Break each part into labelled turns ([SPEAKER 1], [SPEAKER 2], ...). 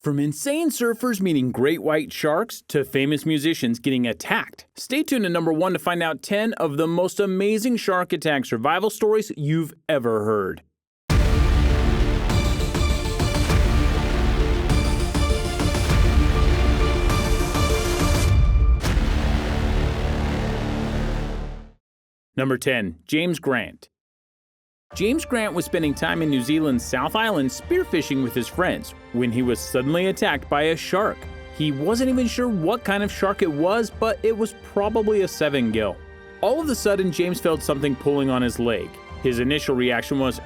[SPEAKER 1] From insane surfers meeting great white sharks to famous musicians getting attacked. Stay tuned to number 1 to find out 10 of the most amazing shark attack survival stories you've ever heard. Number 10. James Grant. James Grant was spending time in New Zealand's South Island spearfishing with his friends when he was suddenly attacked by a shark. He wasn't even sure what kind of shark it was, but it was probably a sevengill. All of a sudden, James felt something pulling on his leg. His initial reaction was,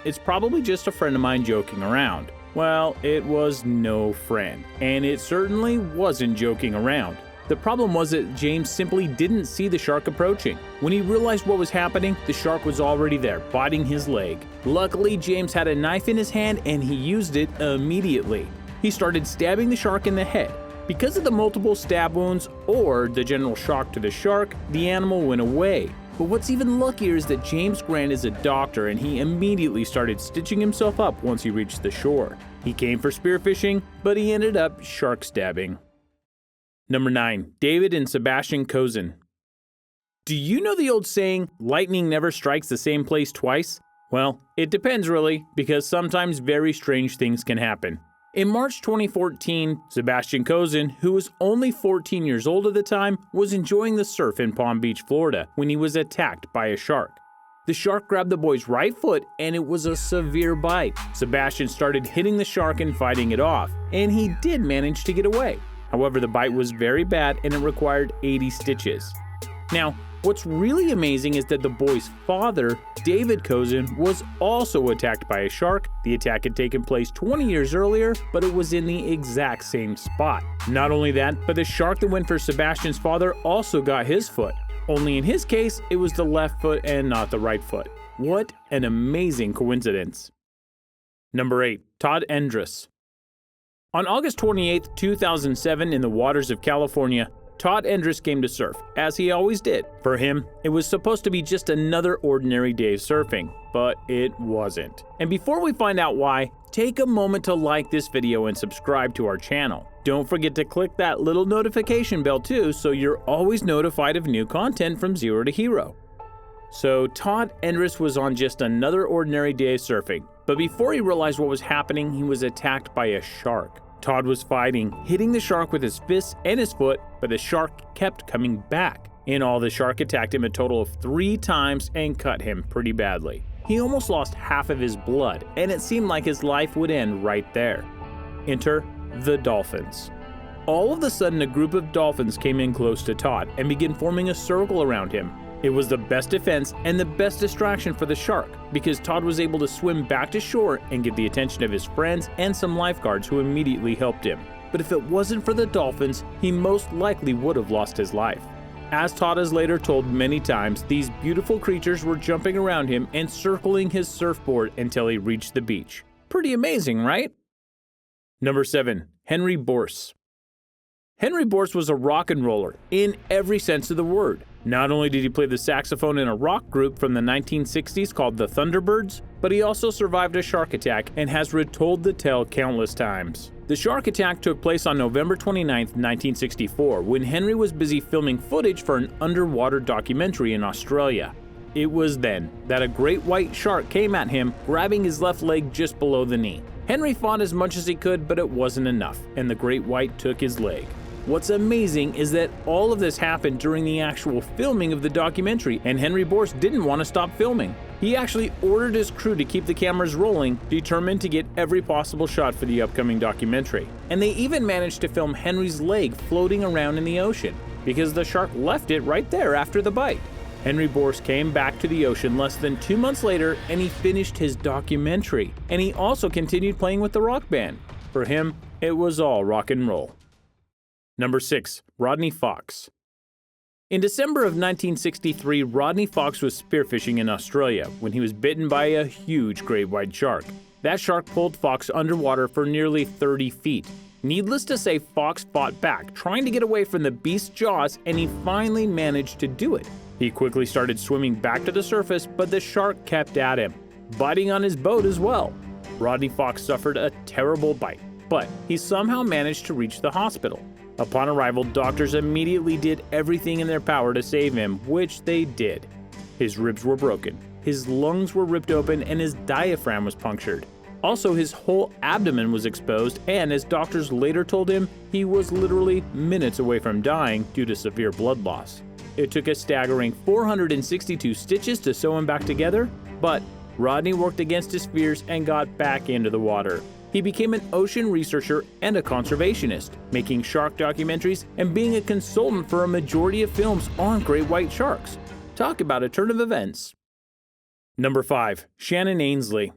[SPEAKER 1] it's probably just a friend of mine joking around. Well, it was no friend, and it certainly wasn't joking around. The problem was that James simply didn't see the shark approaching. When he realized what was happening, the shark was already there, biting his leg. Luckily, James had a knife in his hand and he used it immediately. He started stabbing the shark in the head. Because of the multiple stab wounds or the general shock to the shark, the animal went away. But what's even luckier is that James Grant is a doctor and he immediately started stitching himself up once he reached the shore. He came for spearfishing, but he ended up shark stabbing. Number 9. David and Sebastian Cozen. Do you know the old saying, lightning never strikes the same place twice? Well, it depends really, because sometimes very strange things can happen. In March 2014, Sebastian Cozen, who was only 14 years old at the time, was enjoying the surf in Palm Beach, Florida, when he was attacked by a shark. The shark grabbed the boy's right foot and it was a severe bite. Sebastian started hitting the shark and fighting it off, and he did manage to get away. However, the bite was very bad and it required 80 stitches. Now, what's really amazing is that the boy's father, David Cozen, was also attacked by a shark. The attack had taken place 20 years earlier, but it was in the exact same spot. Not only that, but the shark that went for Sebastian's father also got his foot. Only in his case, it was the left foot and not the right foot. What an amazing coincidence. Number 8. Todd Endris. On August 28, 2007, in the waters of California, Todd Endris came to surf, as he always did. For him, it was supposed to be just another ordinary day of surfing, but it wasn't. And before we find out why, take a moment to like this video and subscribe to our channel. Don't forget to click that little notification bell too, so you're always notified of new content from Zero to Hero. So Todd Endris was on just another ordinary day of surfing, but before he realized what was happening, he was attacked by a shark. Todd was fighting, hitting the shark with his fists and his foot, but the shark kept coming back. In all, the shark attacked him a total of 3 times and cut him pretty badly. He almost lost half of his blood, and it seemed like his life would end right there. Enter the dolphins. All of a sudden, a group of dolphins came in close to Todd and began forming a circle around him. It was the best defense and the best distraction for the shark, because Todd was able to swim back to shore and get the attention of his friends and some lifeguards who immediately helped him. But if it wasn't for the dolphins, he most likely would have lost his life. As Todd has later told many times, these beautiful creatures were jumping around him and circling his surfboard until he reached the beach. Pretty amazing, right? Number 7. Henry Bourse. Henry Bourse was a rock and roller in every sense of the word. Not only did he play the saxophone in a rock group from the 1960s called the Thunderbirds, but he also survived a shark attack and has retold the tale countless times. The shark attack took place on November 29, 1964, when Henry was busy filming footage for an underwater documentary in Australia. It was then that a great white shark came at him, grabbing his left leg just below the knee. Henry fought as much as he could, but it wasn't enough, and the great white took his leg. What's amazing is that all of this happened during the actual filming of the documentary, and Henry Bourse didn't want to stop filming. He actually ordered his crew to keep the cameras rolling, determined to get every possible shot for the upcoming documentary. And they even managed to film Henry's leg floating around in the ocean, because the shark left it right there after the bite. Henry Bourse came back to the ocean less than 2 months later, and he finished his documentary. And he also continued playing with the rock band. For him, it was all rock and roll. Number 6. Rodney Fox. In December of 1963, Rodney Fox was spearfishing in Australia when he was bitten by a huge great white shark. That shark pulled Fox underwater for nearly 30 feet. Needless to say, Fox fought back, trying to get away from the beast's jaws, and he finally managed to do it. He quickly started swimming back to the surface, but the shark kept at him, biting on his boat as well. Rodney Fox suffered a terrible bite, but he somehow managed to reach the hospital. Upon arrival, doctors immediately did everything in their power to save him, which they did. His ribs were broken, his lungs were ripped open, and his diaphragm was punctured. Also, his whole abdomen was exposed, and as doctors later told him, he was literally minutes away from dying due to severe blood loss. It took a staggering 462 stitches to sew him back together, but Rodney worked against his fears and got back into the water. He became an ocean researcher and a conservationist, making shark documentaries and being a consultant for a majority of films on great white sharks. Talk about a turn of events. Number 5. Shannon Ainslie.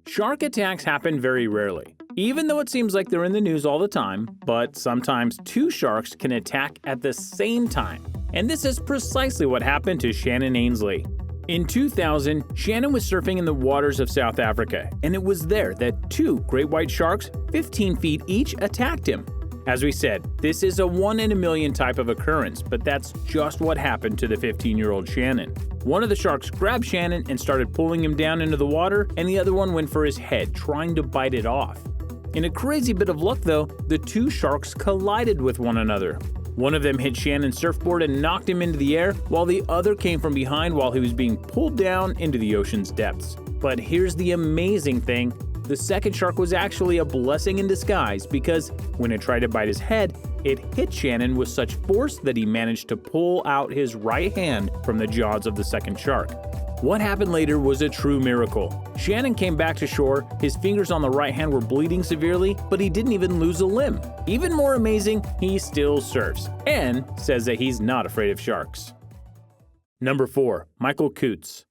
[SPEAKER 1] Shark attacks happen very rarely, even though it seems like they're in the news all the time, but sometimes two sharks can attack at the same time. And this is precisely what happened to Shannon Ainslie. In 2000, Shannon was surfing in the waters of South Africa, and it was there that two great white sharks, 15 feet each, attacked him. As we said, this is a 1 in a million type of occurrence, but that's just what happened to the 15-year-old Shannon. One of the sharks grabbed Shannon and started pulling him down into the water, and the other one went for his head, trying to bite it off. In a crazy bit of luck though, the two sharks collided with one another. One of them hit Shannon's surfboard and knocked him into the air, while the other came from behind while he was being pulled down into the ocean's depths. But here's the amazing thing. The second shark was actually a blessing in disguise because when it tried to bite his head, it hit Shannon with such force that he managed to pull out his right hand from the jaws of the second shark. What happened later was a true miracle. Shannon came back to shore, his fingers on the right hand were bleeding severely, but he didn't even lose a limb. Even more amazing, he still surfs, and says that he's not afraid of sharks. Number 4. Michael Koontz.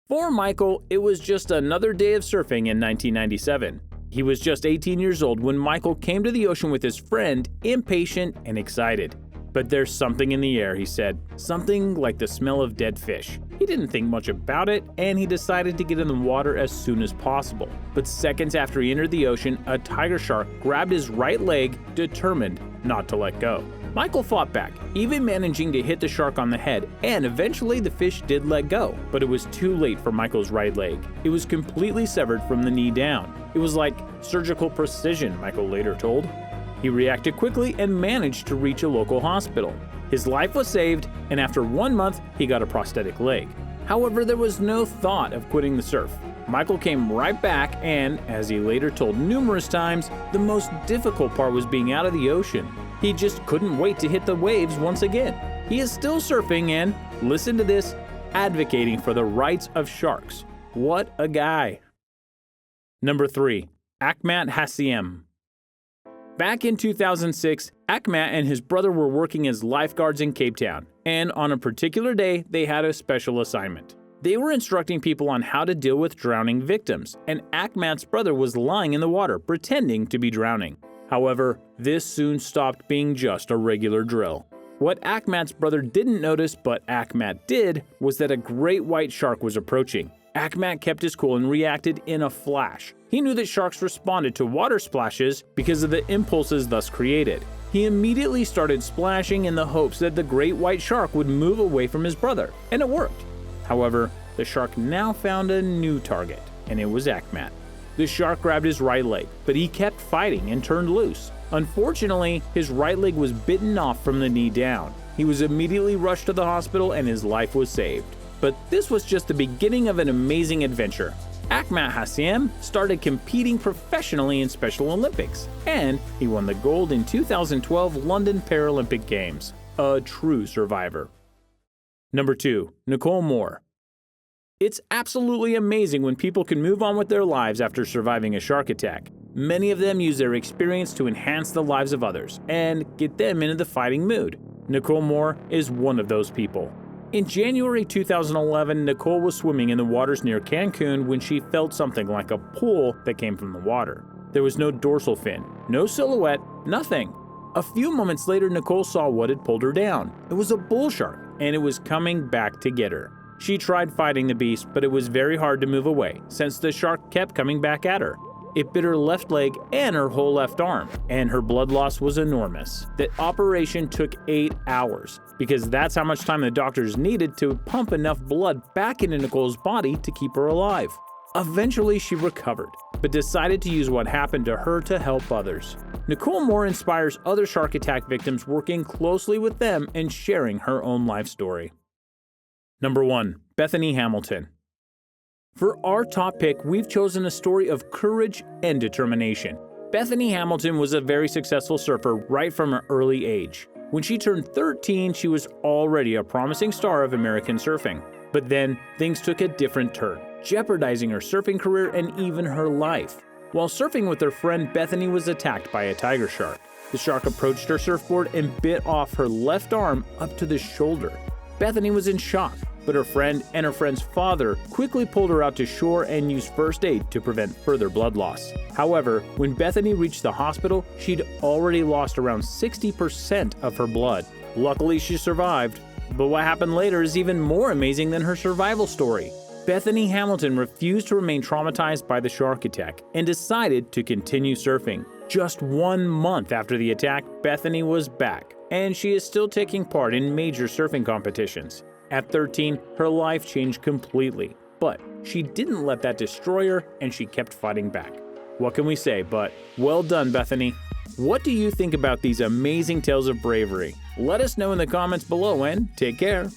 [SPEAKER 1] For Michael, it was just another day of surfing in 1997. He was just 18 years old when Michael came to the ocean with his friend, impatient and excited. But there's something in the air, he said, something like the smell of dead fish. He didn't think much about it, and he decided to get in the water as soon as possible. But seconds after he entered the ocean, a tiger shark grabbed his right leg, determined not to let go. Michael fought back, even managing to hit the shark on the head, and eventually the fish did let go. But it was too late for Michael's right leg. It was completely severed from the knee down. It was like surgical precision, Michael later told. He reacted quickly and managed to reach a local hospital. His life was saved, and after 1 month, he got a prosthetic leg. However, there was no thought of quitting the surf. Michael came right back, and, as he later told numerous times, the most difficult part was being out of the ocean. He just couldn't wait to hit the waves once again. He is still surfing and, listen to this, advocating for the rights of sharks. What a guy. Number 3. Matt Hassium. Back in 2006, Matt and his brother were working as lifeguards in Cape Town, and on a particular day, they had a special assignment. They were instructing people on how to deal with drowning victims, and Matt's brother was lying in the water, pretending to be drowning. However, this soon stopped being just a regular drill. What Matt's brother didn't notice, but Matt did, was that a great white shark was approaching. Matt kept his cool and reacted in a flash. He knew that sharks responded to water splashes because of the impulses thus created. He immediately started splashing in the hopes that the great white shark would move away from his brother, and it worked. However, the shark now found a new target, and it was Matt. The shark grabbed his right leg, but he kept fighting and turned loose. Unfortunately, his right leg was bitten off from the knee down. He was immediately rushed to the hospital and his life was saved. But this was just the beginning of an amazing adventure. Matt Hassium started competing professionally in Special Olympics, and he won the gold in 2012 London Paralympic Games. A true survivor. Number 2. Nicole Moore. It's absolutely amazing when people can move on with their lives after surviving a shark attack. Many of them use their experience to enhance the lives of others and get them into the fighting mood. Nicole Moore is one of those people. In January 2011, Nicole was swimming in the waters near Cancun when she felt something like a pull that came from the water. There was no dorsal fin, no silhouette, nothing. A few moments later, Nicole saw what had pulled her down. It was a bull shark, and it was coming back to get her. She tried fighting the beast, but it was very hard to move away since the shark kept coming back at her. It bit her left leg and her whole left arm, and her blood loss was enormous. The operation took 8 hours, because that's how much time the doctors needed to pump enough blood back into Nicole's body to keep her alive. Eventually, she recovered, but decided to use what happened to her to help others. Nicole Moore inspires other shark attack victims, working closely with them and sharing her own life story. Number 1. Bethany Hamilton. For our top pick, we've chosen a story of courage and determination. Bethany Hamilton was a very successful surfer right from an early age. When she turned 13, she was already a promising star of American surfing. But then, things took a different turn, jeopardizing her surfing career and even her life. While surfing with her friend, Bethany was attacked by a tiger shark. The shark approached her surfboard and bit off her left arm up to the shoulder. Bethany was in shock, but her friend and her friend's father quickly pulled her out to shore and used first aid to prevent further blood loss. However, when Bethany reached the hospital, she'd already lost around 60% of her blood. Luckily, she survived. But what happened later is even more amazing than her survival story. Bethany Hamilton refused to remain traumatized by the shark attack and decided to continue surfing. Just 1 month after the attack, Bethany was back, and she is still taking part in major surfing competitions. At 13, her life changed completely, but she didn't let that destroy her, and she kept fighting back. What can we say but, well done, Bethany. What do you think about these amazing tales of bravery? Let us know in the comments below, and take care.